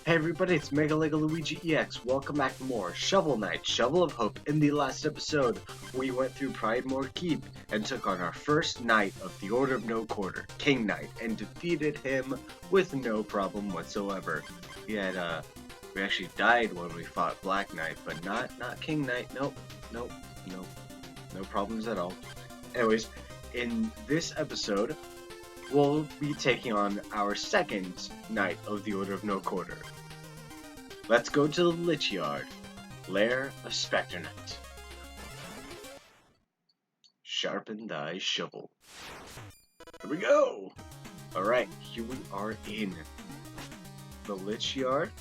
Hey everybody, it's Mega Lego Luigi EX. Welcome back to more Shovel Knight, Shovel of Hope. In the last episode, we went through Pridemore Keep and took on our first Knight of the Order of No Quarter, King Knight, and defeated him with no problem whatsoever. We actually died when we fought Black Knight, but not King Knight. Nope, no problems at all. Anyways, in this episode, we'll be taking on our second Knight of the Order of No Quarter. Let's go to the Lich Yard, lair of Specter Knight. Sharpen thy shovel. Here we go! Alright, here we are in the Lich Yard.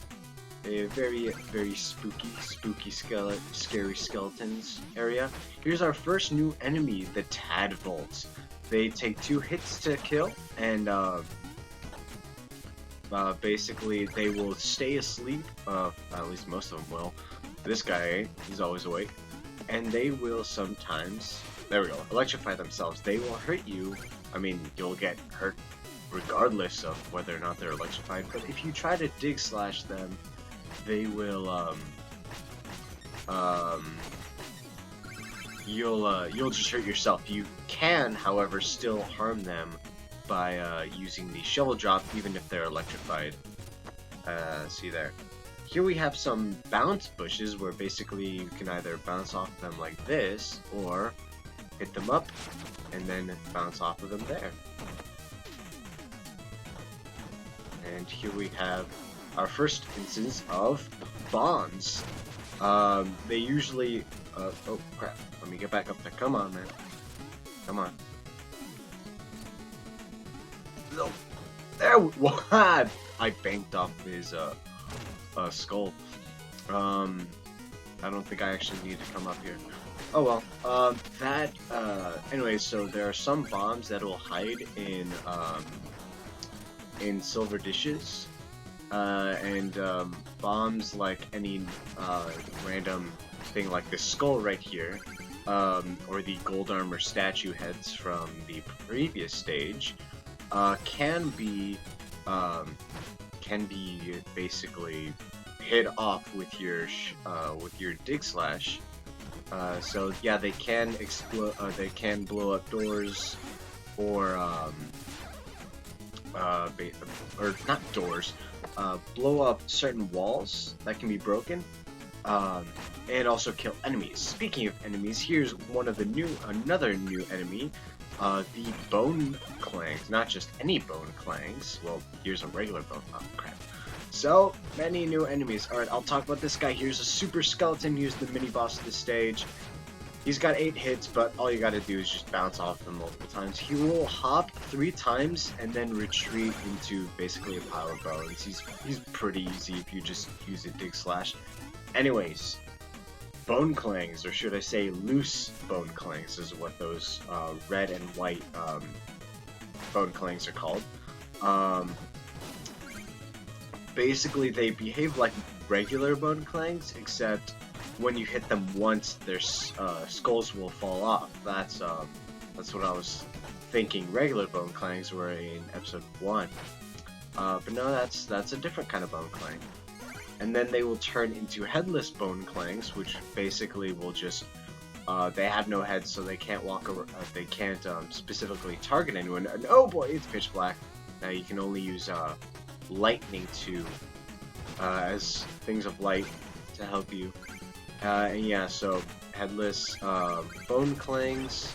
A very spooky scary skeletons area. Here's our first new enemy, the Tadvolts. They take 2 hits to kill, and basically they will stay asleep. At least most of them will. This guy ain't. He's always awake. And they will sometimes, there we go, electrify themselves. They will hurt you. I mean, you'll get hurt regardless of whether or not they're electrified. But if you try to dig slash them, they will you'll just hurt yourself. You can, however, still harm them by using the shovel drop, even if they're electrified. See there. Here we have some bounce bushes where basically you can either bounce off them like this, or hit them up and then bounce off of them there. And here we have our first instance of bombs. They usually oh crap, let me get back up there. Come on, man. Come on. No. There, what? I banked off his skull. I don't think I actually need to come up here. Oh well. Anyways, so there are some bombs that will hide in silver dishes. And bombs like any random thing like this skull right here, or the gold armor statue heads from the previous stage, can be basically hit off with your dig slash. So yeah, they can explode. They can blow up doors, or not doors. Blow up certain walls that can be broken, and also kill enemies. Speaking of enemies, here's another new enemy, the Bone Clangs. Not just any Bone Clangs. Well, here's a regular bone. Oh crap! So many new enemies. All right, I'll talk about this guy. Here's a super skeleton. Here's the mini boss of the stage. He's got 8 hits, but all you gotta do is just bounce off them multiple times. He will hop 3 times and then retreat into basically a pile of bones. He's pretty easy if you just use a dig slash. Anyways, bone clangs, or should I say loose bone clangs, is what those red and white bone clangs are called. Basically, they behave like regular bone clangs, except when you hit them once, their skulls will fall off. That's what I was thinking regular bone clangs were in episode 1. But no, that's a different kind of bone clang. And then they will turn into headless bone clangs, which basically will just they have no heads, so they can't walk around. They can't specifically target anyone. And oh boy, it's pitch black. Now you can only use lightning to as things of light to help you. And yeah, so headless bone clangs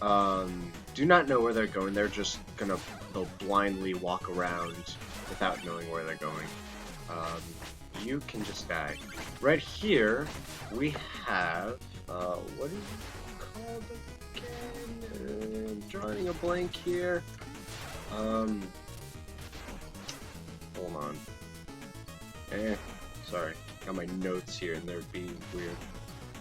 do not know where they're going. They're just they'll blindly walk around without knowing where they're going. You can just die. Right here we have what is it called again? I'm drawing a blank here. Hold on. Sorry. Got my notes here and they're being weird.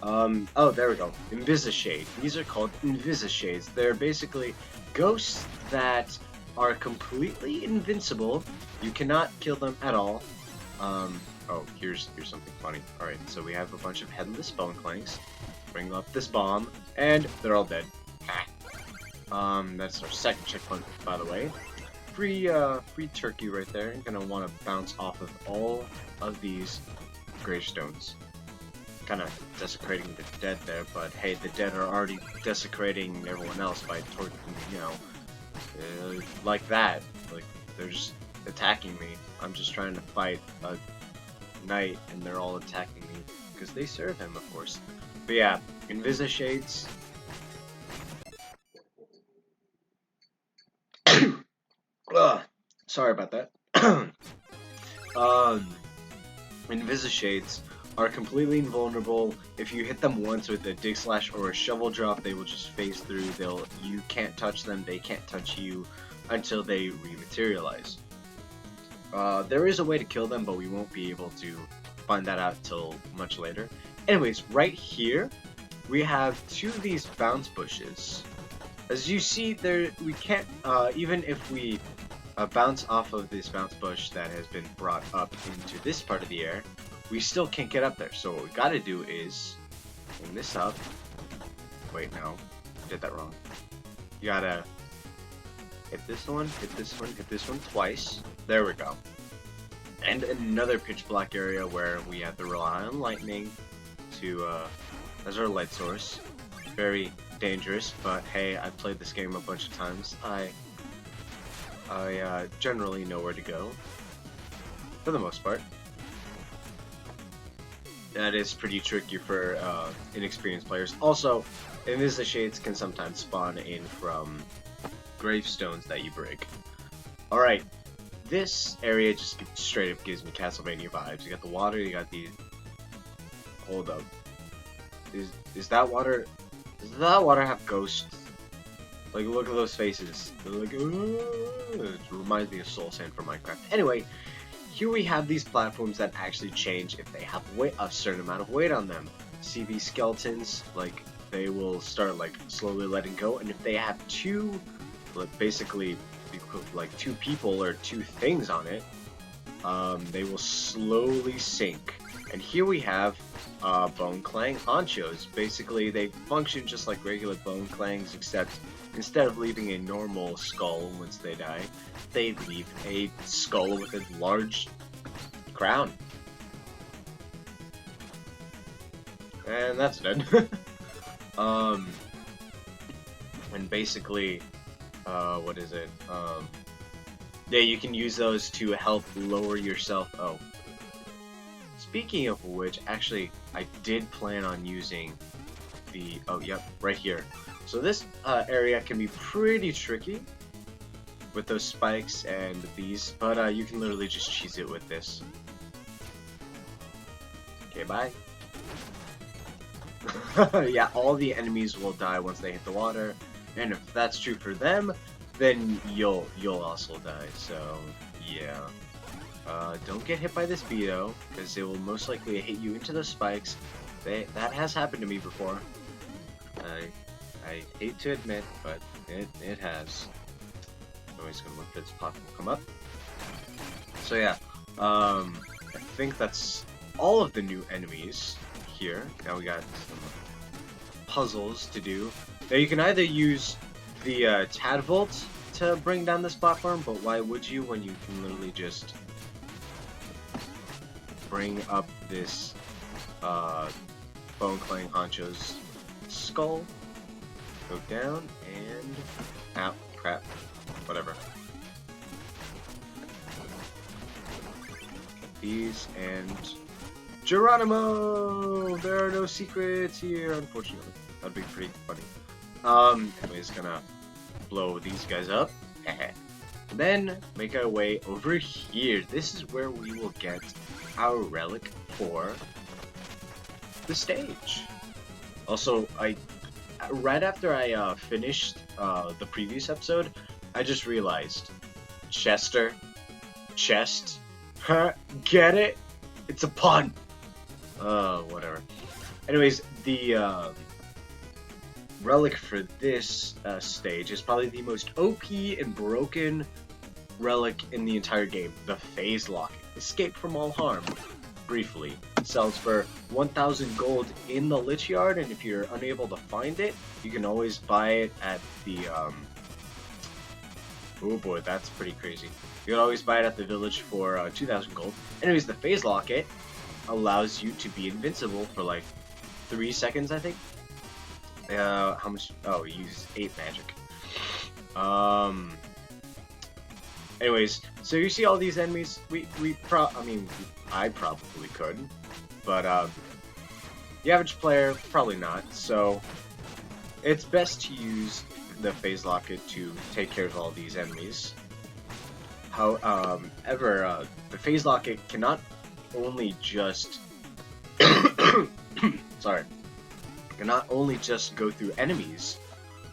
Oh, there we go. Invisishade. These are called Invisishades. They're basically ghosts that are completely invincible. You cannot kill them at all. Oh, here's something funny. Alright, so we have a bunch of headless bone clangs. Bring up this bomb, and they're all dead. Ha. That's our second checkpoint, by the way. free turkey right there. You're gonna want to bounce off of all of these gravestones. Kind of desecrating the dead there, but hey, the dead are already desecrating everyone else by like that. Like, they're just attacking me. I'm just trying to fight a knight, and they're all attacking me because they serve him, of course. But yeah, Invisishades. Sorry about that. Invisishades are completely invulnerable. If you hit them once with a dig slash or a shovel drop, they will just phase through. You can't touch them, they can't touch you until they rematerialize. There is a way to kill them, but we won't be able to find that out till much later. Anyways, right here we have two of these bounce bushes. As you see, we can't even if we bounce off of this bounce bush that has been brought up into this part of the air, we still can't get up there. So what we gotta do is bring this up. Wait, no, I did that wrong. You gotta hit this one, hit this one, hit this one twice. There we go. And another pitch black area where we have to rely on lightning as our light source. Very dangerous, but hey, I've played this game a bunch of times. I generally know where to go, for the most part. That is pretty tricky for inexperienced players. Also, Invisishades can sometimes spawn in from gravestones that you break. Alright, this area just straight up gives me Castlevania vibes. You got the water, you got the... Hold up. Is that water... Does that water have ghosts? Like, look at those faces. They're like, it reminds me of Soul Sand from Minecraft. Anyway, here we have these platforms that actually change if they have a certain amount of weight on them. See these skeletons? Like, they will start, like, slowly letting go. And if they have two, like, basically, like, two people or two things on it, they will slowly sink. And here we have Bone Clang Honchos. Basically, they function just like regular Bone Clangs, except instead of leaving a normal skull once they die, they leave a skull with a large crown. And that's dead. And basically, what is it? Yeah, you can use those to help lower yourself. Oh. Speaking of which, actually, I did plan on using the... Oh, yep, right here. So this area can be pretty tricky with those spikes and these, but you can literally just cheese it with this. Okay, bye. Yeah, all the enemies will die once they hit the water, and if that's true for them, then you'll also die. So yeah. Don't get hit by this Beto, because it will most likely hit you into the spikes. That has happened to me before. I hate to admit, but it has. Always gonna look for this pop will come up. So yeah, I think that's all of the new enemies here. Now we got some puzzles to do. Now you can either use the Tadvolt to bring down this platform, but why would you when you can literally just bring up this Bone Clang Honcho's skull, go down, and... Ow, crap, whatever. These, and... Geronimo! There are no secrets here, unfortunately. That'd be pretty funny. Anyways, gonna blow these guys up. Then, make our way over here. This is where we will get our relic for the stage. Also, right after I finished the previous episode, I just realized Chester, chest, get it? It's a pun. Whatever. Anyways, the relic for this stage is probably the most OP and broken relic in the entire game. The Phase Lock. Escape from all harm. Briefly. Sells for 1,000 gold in the Lich Yard, and if you're unable to find it, you can always buy it at the Oh boy, that's pretty crazy. You can always buy it at the village for 2,000 gold. Anyways, the phase locket allows you to be invincible for like 3 seconds, I think. How much? Oh, you use 8 magic. Anyways, so you see all these enemies. I probably could, but the average player probably not. So it's best to use the phase locket to take care of all these enemies. However, the phase locket cannot only just sorry, cannot only just go through enemies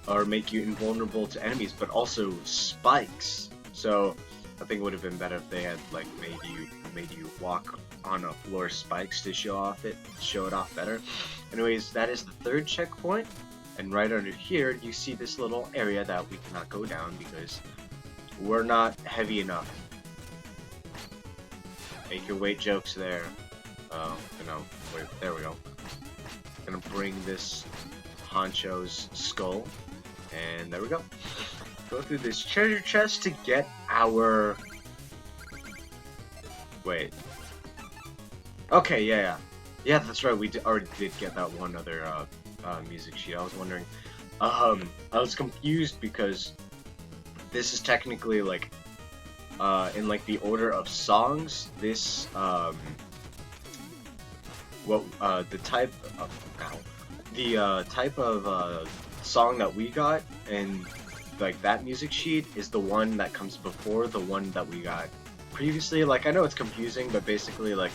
or make you invulnerable to enemies, but also spikes. So I think it would have been better if they had like made you walk on a floor of spikes to show it off better. Anyways, that is the 3rd checkpoint, and right under here you see this little area that we cannot go down because we're not heavy enough. Make your weight jokes there. Wait, there we go. Gonna bring this Honcho's skull, and there we go. Go through this treasure chest to get our... Wait. Okay, yeah, that's right. We already did get that one other music sheet. I was wondering. I was confused because this is technically like in like the order of songs. This the type of song that we got and like that music sheet is the one that comes before the one that we got previously. Like, I know it's confusing, but basically like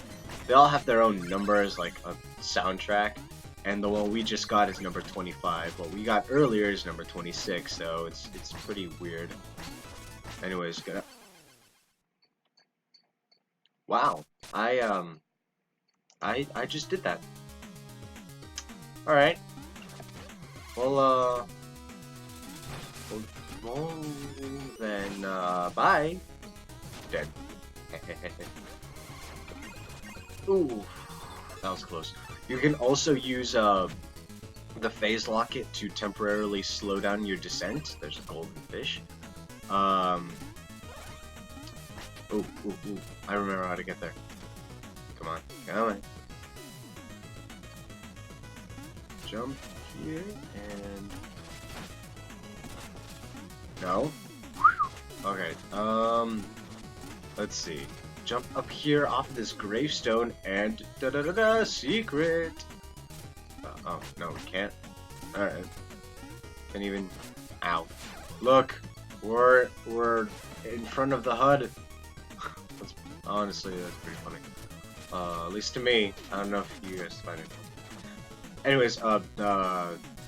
they all have their own numbers, like a soundtrack, and the one we just got is number 25. What we got earlier is number 26, so it's pretty weird. Anyways, wow, I just did that. All right. Well, then, bye. Dead. Ooh, that was close. You can also use the phase locket to temporarily slow down your descent. There's a golden fish. Ooh, I remember how to get there. Come on, come on. Jump here and... No? Okay, let's see. Jump up here off of this gravestone and secret! Oh, no, we can't. Alright. Can't even... Ow. Look! We're in front of the HUD. Honestly, that's pretty funny. At least to me. I don't know if you guys find it. Anyways,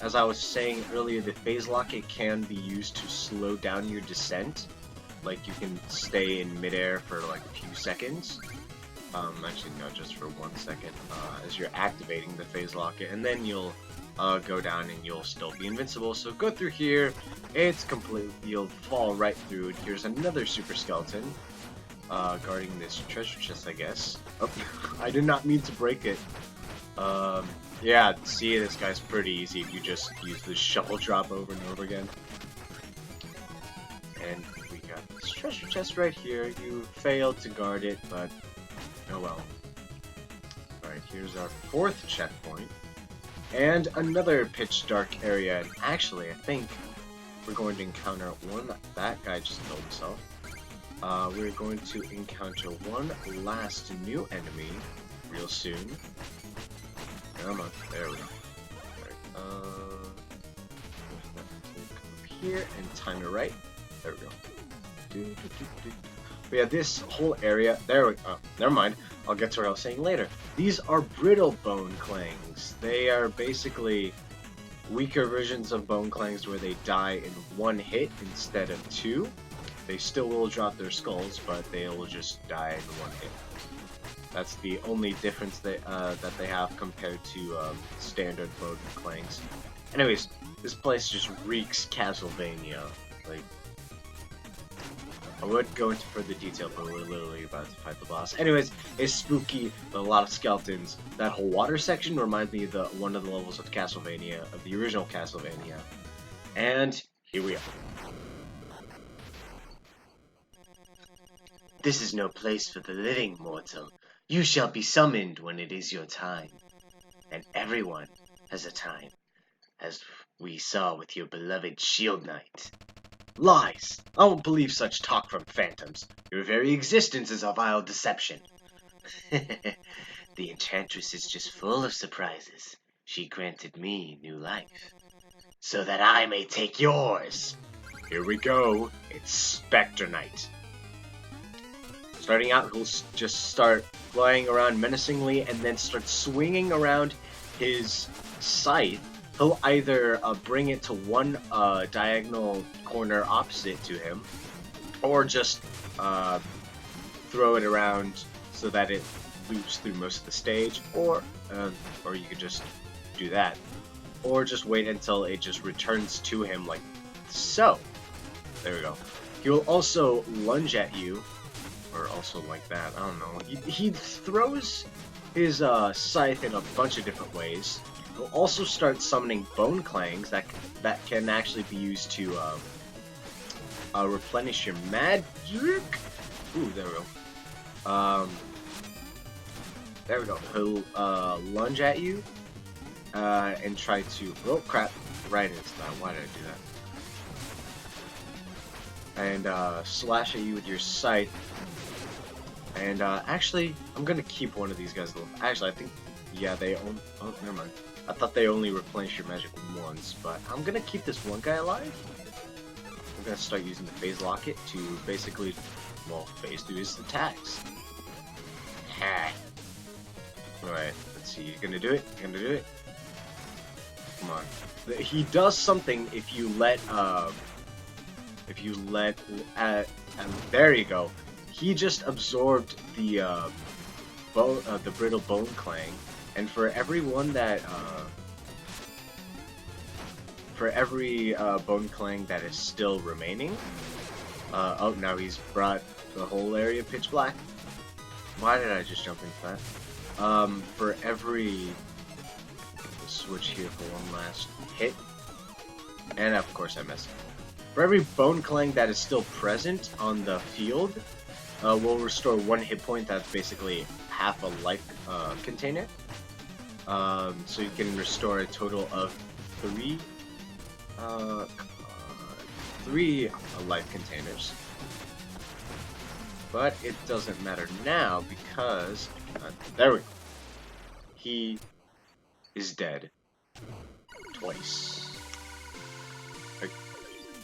as I was saying earlier, the phase locket can be used to slow down your descent. Like, you can stay in midair for like a few seconds. Actually, no, just for 1 second, as you're activating the phase locket, and then you'll go down and you'll still be invincible. So go through here, it's complete, you'll fall right through it. Here's another super skeleton, guarding this treasure chest, I guess. Oh, I did not mean to break it. Yeah, see, this guy's pretty easy if you just use the shovel drop over and over again. And we got this treasure chest right here. You failed to guard it, but oh well. Alright, here's our 4th checkpoint. And another pitch dark area. And actually, I think we're going to encounter one... That guy just killed himself. We're going to encounter one last new enemy real soon. Come on, there we go. Alright, up here and time it right. There we go. But yeah, this whole area, there we go. Oh, never mind. I'll get to what I was saying later. These are brittle bone clangs. They are basically weaker versions of bone clangs where they die in 1 hit instead of 2. They still will drop their skulls, but they'll just die in 1 hit. That's the only difference that they have compared to standard bone clangs. Anyways, this place just reeks Castlevania. Like, I wouldn't go into further detail, but we're literally about to fight the boss. Anyways, it's spooky, a lot of skeletons. That whole water section reminds me of one of the levels of Castlevania, of the original Castlevania. And here we are. This is no place for the living, mortal. You shall be summoned when it is your time. And everyone has a time, as we saw with your beloved Shield Knight. Lies! I won't believe such talk from phantoms. Your very existence is a vile deception. The enchantress is just full of surprises. She granted me new life, so that I may take yours. Here we go. It's Specter Knight. Starting out, he'll just start flying around menacingly and then start swinging around his scythe. He'll either bring it to one diagonal corner opposite to him, or just throw it around so that it loops through most of the stage, or you could just do that, or just wait until it just returns to him like so. There we go. He will also lunge at you, or also like that. I don't know. He throws his scythe in a bunch of different ways. He'll also start summoning bone clangs that can actually be used to replenish your magic. Ooh, there we go. There we go. He'll lunge at you and try to. Oh crap! Right into that. Why did I do that? And slash at you with your scythe. And actually, I'm gonna keep one of these guys alive. Actually, I think, yeah, they own. Oh, never mind. I thought they only replenish your magic once, but I'm gonna keep this one guy alive. I'm gonna start using the phase locket to basically, well, phase through his attacks. Ha. Alright, let's see. You gonna do it? You gonna do it? Come on. He does something if you let and there you go. He just absorbed the brittle bone clang, and for every one that bone clang that is still remaining, oh, now he's brought the whole area pitch black. Why did I just jump into that? For every switch here for one last hit, and of course I messed up. For every bone clang that is still present on the field, will restore 1 hit point. That's basically half a life container. So you can restore a total of 3 life containers. But it doesn't matter now because there we go. He is dead twice. Like,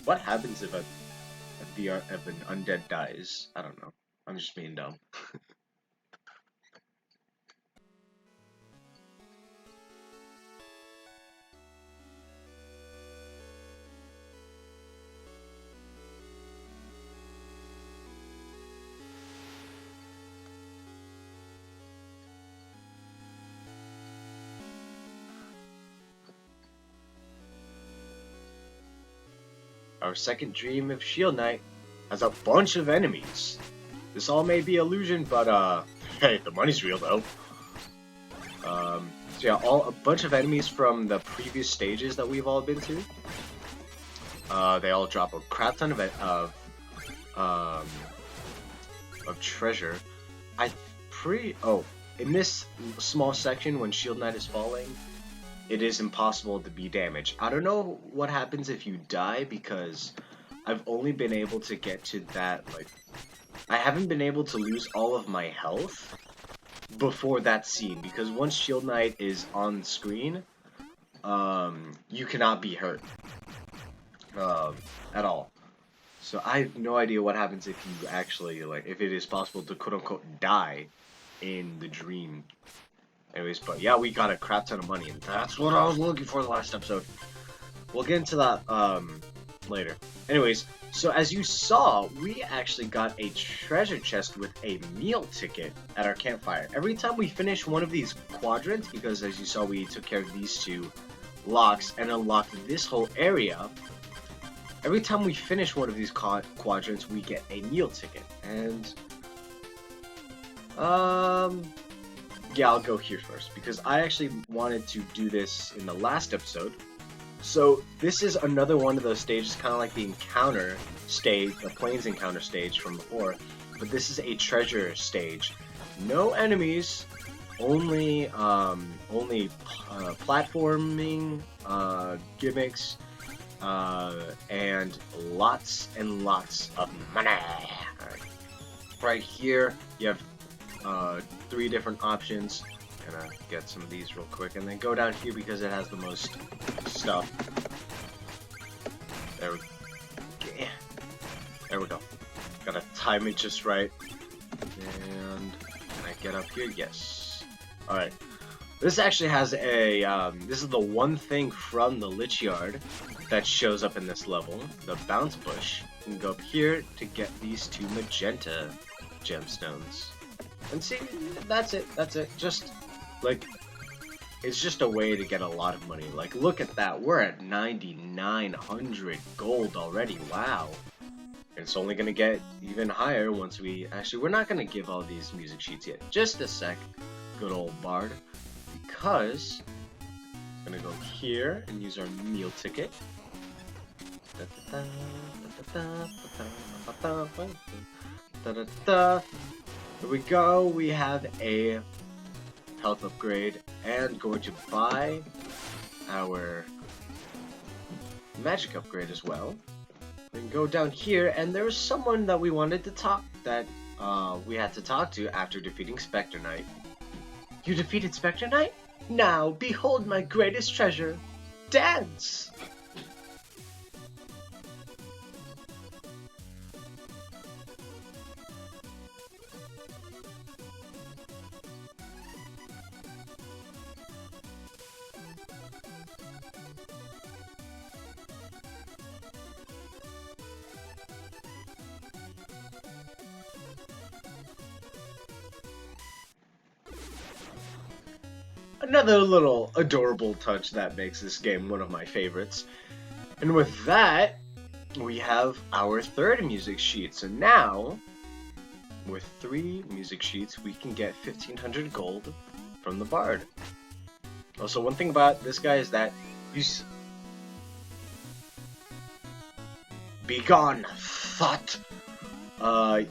what happens if if an undead dies? I don't know. I'm just being dumb. Our second dream of Shield Knight has a bunch of enemies. This all may be illusion, but hey, the money's real though. So yeah, a bunch of enemies from the previous stages that we've all been to. They all drop a crap ton of treasure. In this small section when Shield Knight is falling, it is impossible to be damaged. I don't know what happens if you die, because I've only been able to get to that, like, I haven't been able to lose all of my health before that scene, because once Shield Knight is on screen, you cannot be hurt at all. So I have no idea what happens if you actually, like, if it is possible to quote-unquote die in the dream. Anyways, but yeah, we got a crap ton of money, and that's what I was looking for the last episode. We'll get into that later. Anyways, so as you saw, we actually got a treasure chest with a meal ticket at our campfire. Every time we finish one of these quadrants, because as you saw, we took care of these 2 locks and unlocked this whole area. Every time we finish one of these quadrants, we get a meal ticket. And yeah, I'll go here first, because I actually wanted to do this in the last episode. So this is another one of those stages, kind of like the encounter stage, the plains encounter stage from before, but this is a treasure stage. No enemies, only platforming gimmicks, and lots of money. Alright. Right here, you have 3 different options. Gonna get some of these real quick, and then go down here because it has the most stuff. There we go. Gotta time it just right. And can I get up here? Yes. Alright. This actually has a, this is the one thing from the Lich Yard that shows up in this level, the bounce bush. You can go up here to get these 2 magenta gemstones. And see, that's it, just, like, it's just a way to get a lot of money. Like, look at that, we're at 9,900 gold already, wow. And it's only gonna get even higher once we, actually, we're not gonna give all these music sheets yet, just a sec, good old bard. Because I'm gonna go here and use our meal ticket. Here we go. We have a health upgrade and going to buy our magic upgrade as well. And go down here, and there was someone that we wanted to talk we had to talk to after defeating Specter Knight. You defeated Specter Knight? Now, behold my greatest treasure. Dance! Another little adorable touch that makes this game one of my favorites. And with that, we have our 3rd music sheet. So now, with 3 music sheets, we can get 1,500 gold from the bard. Also, one thing about this guy is that he's... Be gone, thought!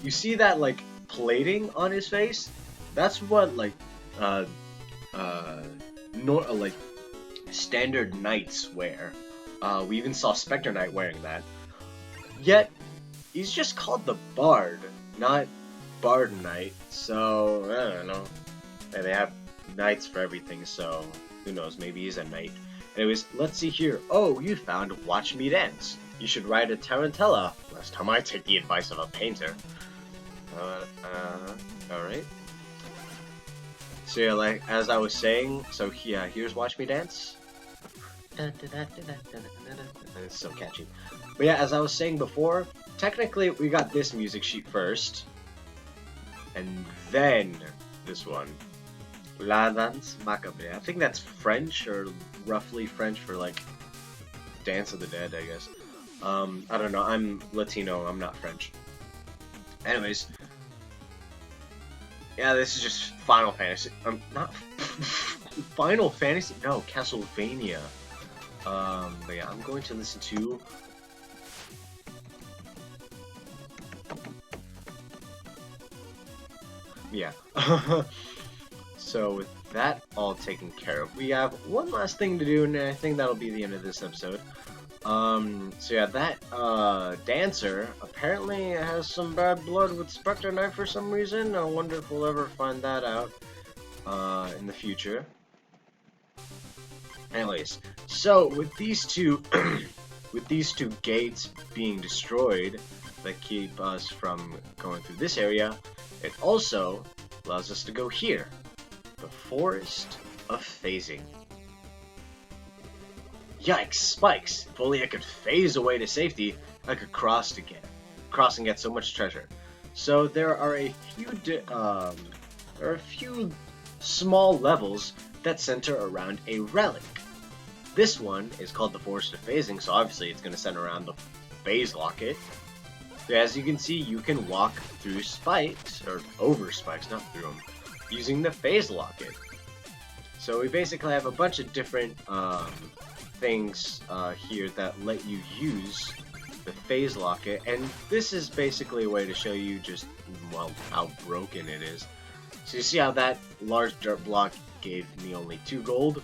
You see that, like, plating on his face? That's what, like, like standard knights wear. We even saw Specter Knight wearing that. Yet, he's just called the Bard, not Bard Knight, so, I don't know. And they have knights for everything, so, who knows, maybe he's a knight. Anyways, let's see here. Oh, you found Watch Me Dance. You should write a tarantella. Last time I take the advice of a painter. Alright. So yeah, like, as I was saying, so yeah, here's Watch Me Dance. It's so catchy. But yeah, as I was saying before, technically we got this music sheet first. And then this one. La Danse Macabre. I think that's French, or roughly French for, like, Dance of the Dead, I guess. I don't know, I'm Latino, I'm not French. Anyways. Yeah, this is just Final Fantasy. Not Final Fantasy. No, Castlevania. But yeah, I'm going to listen to. Yeah. So with that all taken care of, we have one last thing to do, and I think that'll be the end of this episode. So yeah, that dancer apparently has some bad blood with Specter Knight for some reason. I wonder if we'll ever find that out in the future. Anyways, so with these two gates being destroyed that keep us from going through this area, it also allows us to go here, the Forest of Phasing. Yikes, spikes! If only I could phase away to safety, I could cross and get so much treasure. So there are a few small levels that center around a relic. This one is called the Forest of Phasing, so obviously it's going to center around the phase locket. So as you can see, you can walk through spikes, or over spikes, not through them, using the phase locket. So we basically have a bunch of different things here that let you use the phase locket, and this is basically a way to show you just, well, how broken it is. So you see how that large dirt block gave me only 2 gold?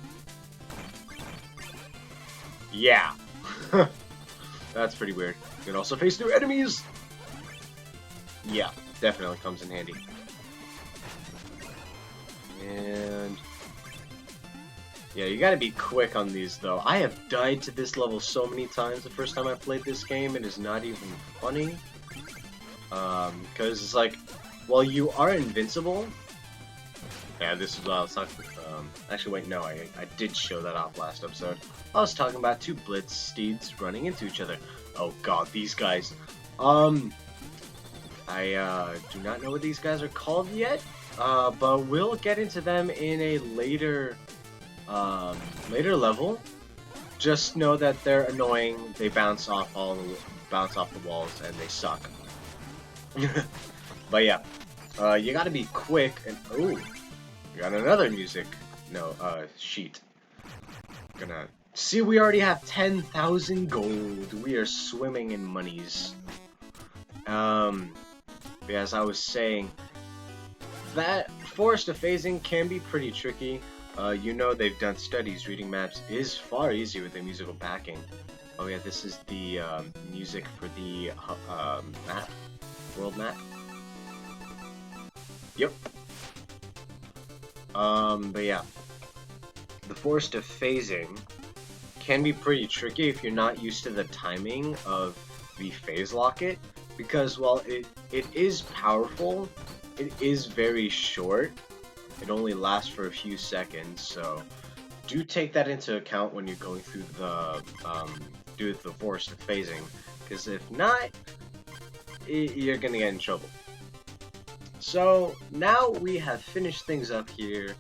Yeah. That's pretty weird. You can also phase through enemies! Yeah, definitely comes in handy. And yeah, you gotta be quick on these though. I have died to this level so many times the first time I played this game, it is not even funny. Because it's like, while you are invincible, yeah, this is what I was talking actually wait, no, I did show that off last episode. I was talking about 2 blitz steeds running into each other. Oh god, these guys. I do not know what these guys are called yet, but we'll get into them in a later level. Just know that they're annoying. They bounce off the walls, and they suck. But yeah, you gotta be quick. And ooh, we got another music. No, sheet. Gonna see. We already have 10,000 gold. We are swimming in monies. As I was saying, that forest of phasing can be pretty tricky. You know, they've done studies. Reading maps is far easier with a musical backing. Oh yeah, this is the music for the map, world map. Yep. But yeah, the forest of phasing can be pretty tricky if you're not used to the timing of the phase locket, because while it is powerful, it is very short. It only lasts for a few seconds, so do take that into account when you're going through the forest of phasing, because if not, you're gonna get in trouble. So now we have finished things up here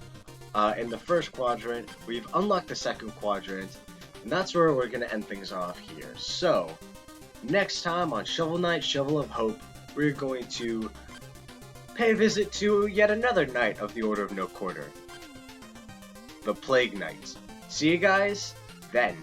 in the first quadrant. We've unlocked the second quadrant, and that's where we're gonna end things off here. So next time on Shovel Knight, Shovel of Hope, we're going to pay a visit to yet another Knight of the Order of No Quarter, the Plague Knight. See you guys then.